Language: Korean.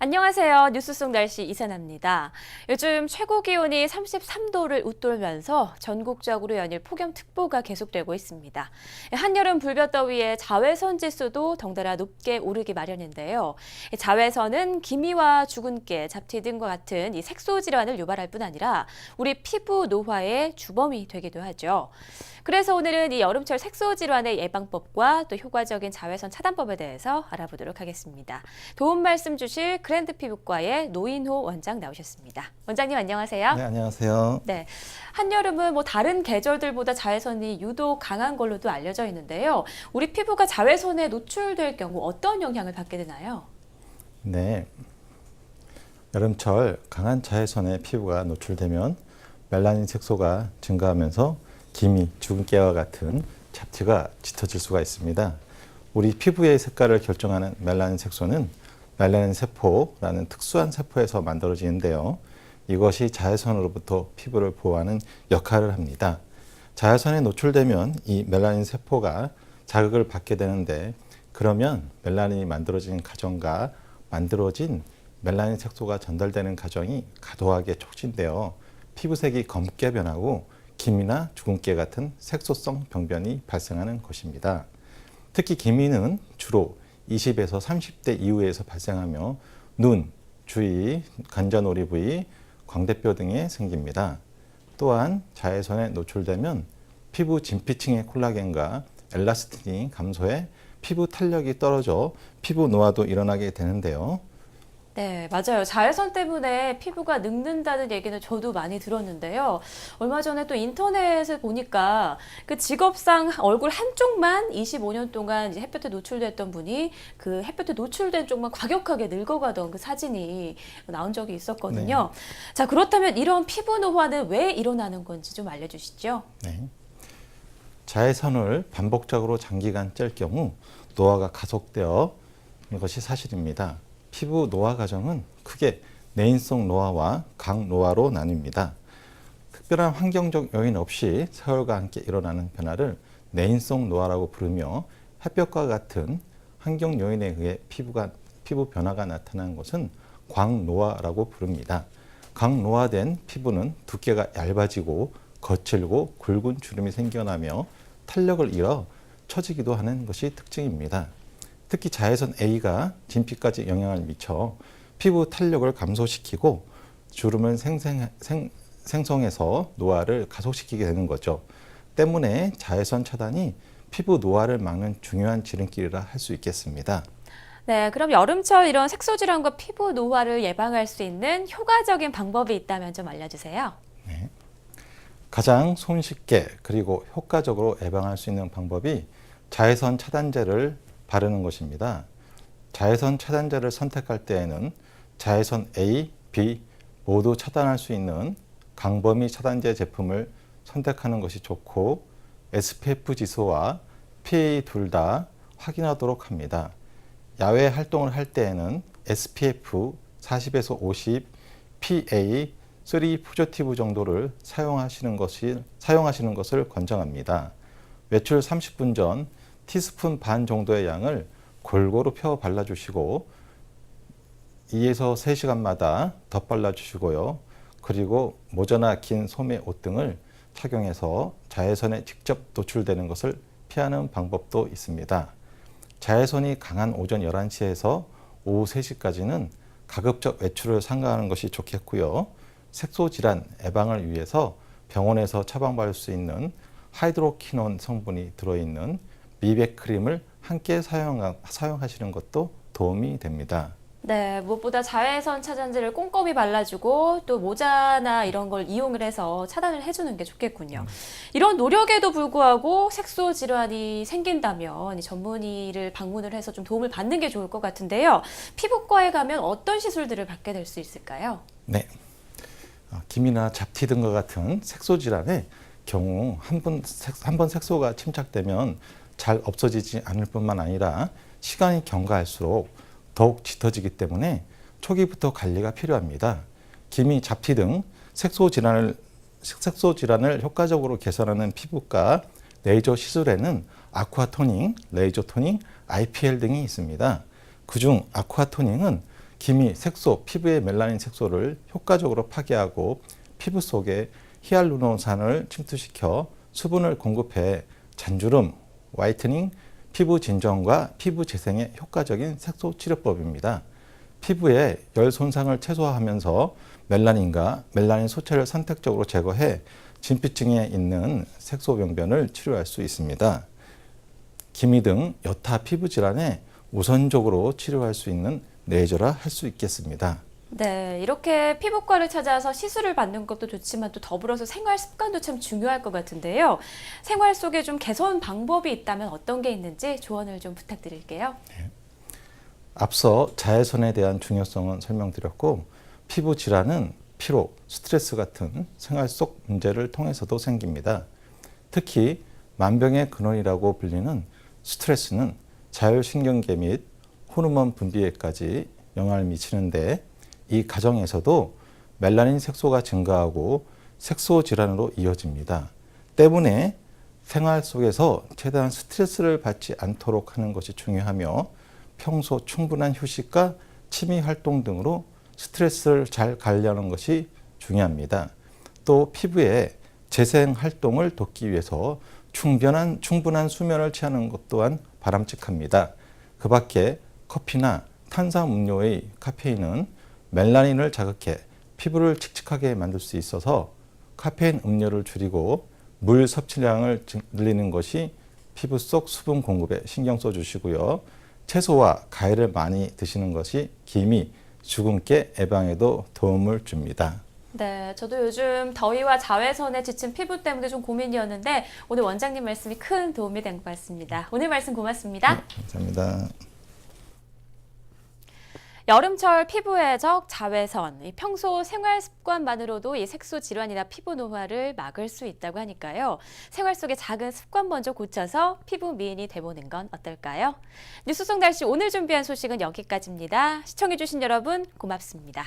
안녕하세요. 뉴스 속 날씨 이산아입니다. 요즘 최고 기온이 33도를 웃돌면서 전국적으로 연일 폭염특보가 계속되고 있습니다. 한여름 불볕더위에 자외선 지수도 덩달아 높게 오르기 마련인데요. 자외선은 기미와 주근깨, 잡티 등과 같은 이 색소 질환을 유발할 뿐 아니라 우리 피부 노화의 주범이 되기도 하죠. 그래서 오늘은 이 여름철 색소 질환의 예방법과 또 효과적인 자외선 차단법에 대해서 알아보도록 하겠습니다. 도움 말씀 주실 그랜드 피부과의 노인호 원장 나오셨습니다. 원장님 안녕하세요. 네, 안녕하세요. 네, 한여름은 다른 계절들보다 자외선이 유독 강한 걸로도 알려져 있는데요. 우리 피부가 자외선에 노출될 경우 어떤 영향을 받게 되나요? 네, 여름철 강한 자외선에 피부가 노출되면 멜라닌 색소가 증가하면서 기미, 주근깨와 같은 잡티가 짙어질 수가 있습니다. 우리 피부의 색깔을 결정하는 멜라닌 색소는 멜라닌 세포라는 특수한 세포에서 만들어지는데요. 이것이 자외선으로부터 피부를 보호하는 역할을 합니다. 자외선에 노출되면 이 멜라닌 세포가 자극을 받게 되는데, 그러면 멜라닌이 만들어지는 과정과 만들어진 멜라닌 색소가 전달되는 과정이 과도하게 촉진되어 피부색이 검게 변하고 기미나 주근깨 같은 색소성 병변이 발생하는 것입니다. 특히 기미는 주로 20에서 30대 이후에서 발생하며 눈, 주위, 관자놀이 부위, 광대뼈 등에 생깁니다. 또한 자외선에 노출되면 피부 진피층의 콜라겐과 엘라스틴이 감소해 피부 탄력이 떨어져 피부 노화도 일어나게 되는데요. 네, 맞아요. 자외선 때문에 피부가 늙는다는 얘기는 저도 많이 들었는데요. 얼마 전에 또 인터넷을 보니까 그 직업상 얼굴 한쪽만 25년 동안 이제 햇볕에 노출됐던 분이 그 햇볕에 노출된 쪽만 과격하게 늙어가던 그 사진이 나온 적이 있었거든요. 네. 자, 그렇다면 이런 피부 노화는 왜 일어나는 건지 좀 알려주시죠. 네. 자외선을 반복적으로 장기간 쬐을 경우 노화가 가속되어 이것이 사실입니다. 피부 노화 과정은 크게 내인성 노화와 강노화로 나뉩니다. 특별한 환경적 요인 없이 세월과 함께 일어나는 변화를 내인성 노화라고 부르며, 햇볕과 같은 환경 요인에 의해 피부 변화가 나타나는 것은 광노화라고 부릅니다. 강노화된 피부는 두께가 얇아지고 거칠고 굵은 주름이 생겨나며 탄력을 잃어 처지기도 하는 것이 특징입니다. 특히 자외선 A가 진피까지 영향을 미쳐 피부 탄력을 감소시키고 주름을 생성해서 노화를 가속시키게 되는 거죠. 때문에 자외선 차단이 피부 노화를 막는 중요한 지름길이라 할 수 있겠습니다. 네, 그럼 여름철 이런 색소 질환과 피부 노화를 예방할 수 있는 효과적인 방법이 있다면 좀 알려주세요. 네. 가장 손쉽게 그리고 효과적으로 예방할 수 있는 방법이 자외선 차단제를 바르는 것입니다. 자외선 차단제를 선택할 때에는 자외선 A, B 모두 차단할 수 있는 강범위 차단제 제품을 선택하는 것이 좋고, SPF 지수와 PA 둘 다 확인하도록 합니다. 야외 활동을 할 때에는 SPF 40에서 50, PA 3 포지티브 정도를 사용하시는 것을 권장합니다. 외출 30분 전 티스푼 반 정도의 양을 골고루 펴 발라주시고 2에서 3시간마다 덧 발라주시고요. 그리고 모자나 긴 소매 옷 등을 착용해서 자외선에 직접 노출되는 것을 피하는 방법도 있습니다. 자외선이 강한 오전 11시에서 오후 3시까지는 가급적 외출을 삼가하는 것이 좋겠고요. 색소 질환 예방을 위해서 병원에서 처방받을 수 있는 하이드로키논 성분이 들어있는 미백 크림을 함께 사용하시는 것도 도움이 됩니다. 네, 무엇보다 자외선 차단제를 꼼꼼히 발라주고 또 모자나 이런 걸 이용을 해서 차단을 해주는 게 좋겠군요. 이런 노력에도 불구하고 색소 질환이 생긴다면 전문의를 방문을 해서 좀 도움을 받는 게 좋을 것 같은데요. 피부과에 가면 어떤 시술들을 받게 될 수 있을까요? 네, 기미나 잡티 등과 같은 색소 질환의 경우 한 번 색소가 침착되면 잘 없어지지 않을 뿐만 아니라 시간이 경과할수록 더욱 짙어지기 때문에 초기부터 관리가 필요합니다. 기미, 잡티 등 색소 질환을 효과적으로 개선하는 피부과 레이저 시술에는 아쿠아 토닝, 레이저 토닝, IPL 등이 있습니다. 그중 아쿠아 토닝은 김이 색소, 피부의 멜라닌 색소를 효과적으로 파괴하고 피부 속에 히알루론산을 침투시켜 수분을 공급해 잔주름, 화이트닝, 피부 진정과 피부 재생에 효과적인 색소 치료법입니다. 피부의 열 손상을 최소화하면서 멜라닌과 멜라닌 소체를 선택적으로 제거해 진피층에 있는 색소 병변을 치료할 수 있습니다. 기미 등 여타 피부 질환에 우선적으로 치료할 수 있는 레이저라 할 수 있겠습니다. 네, 이렇게 피부과를 찾아서 시술을 받는 것도 좋지만 또 더불어서 생활 습관도 참 중요할 것 같은데요. 생활 속에 좀 개선 방법이 있다면 어떤 게 있는지 조언을 좀 부탁드릴게요. 앞서 자외선에 대한 중요성은 설명드렸고 피부 질환은 피로, 스트레스 같은 생활 속 문제를 통해서도 생깁니다. 특히 만병의 근원이라고 불리는 스트레스는 자율신경계 및 호르몬 분비에까지 영향을 미치는데 이 과정에서도 멜라닌 색소가 증가하고 색소 질환으로 이어집니다. 때문에 생활 속에서 최대한 스트레스를 받지 않도록 하는 것이 중요하며 평소 충분한 휴식과 취미 활동 등으로 스트레스를 잘 관리하는 것이 중요합니다. 또 피부의 재생 활동을 돕기 위해서 충분한 수면을 취하는 것 또한 바람직합니다. 그 밖에 커피나 탄산음료의 카페인은 멜라닌을 자극해 피부를 칙칙하게 만들 수 있어서 카페인 음료를 줄이고 물 섭취량을 늘리는 것이 피부 속 수분 공급에 신경 써주시고요. 채소와 과일을 많이 드시는 것이 기미, 주근깨 예방에도 도움을 줍니다. 네, 저도 요즘 더위와 자외선에 지친 피부 때문에 좀 고민이었는데 오늘 원장님 말씀이 큰 도움이 된 것 같습니다. 오늘 말씀 고맙습니다. 네, 감사합니다. 여름철 피부의 적 자외선, 평소 생활 습관만으로도 이 색소 질환이나 피부 노화를 막을 수 있다고 하니까요. 생활 속의 작은 습관 먼저 고쳐서 피부 미인이 돼보는 건 어떨까요? 뉴스 속 날씨 오늘 준비한 소식은 여기까지입니다. 시청해주신 여러분 고맙습니다.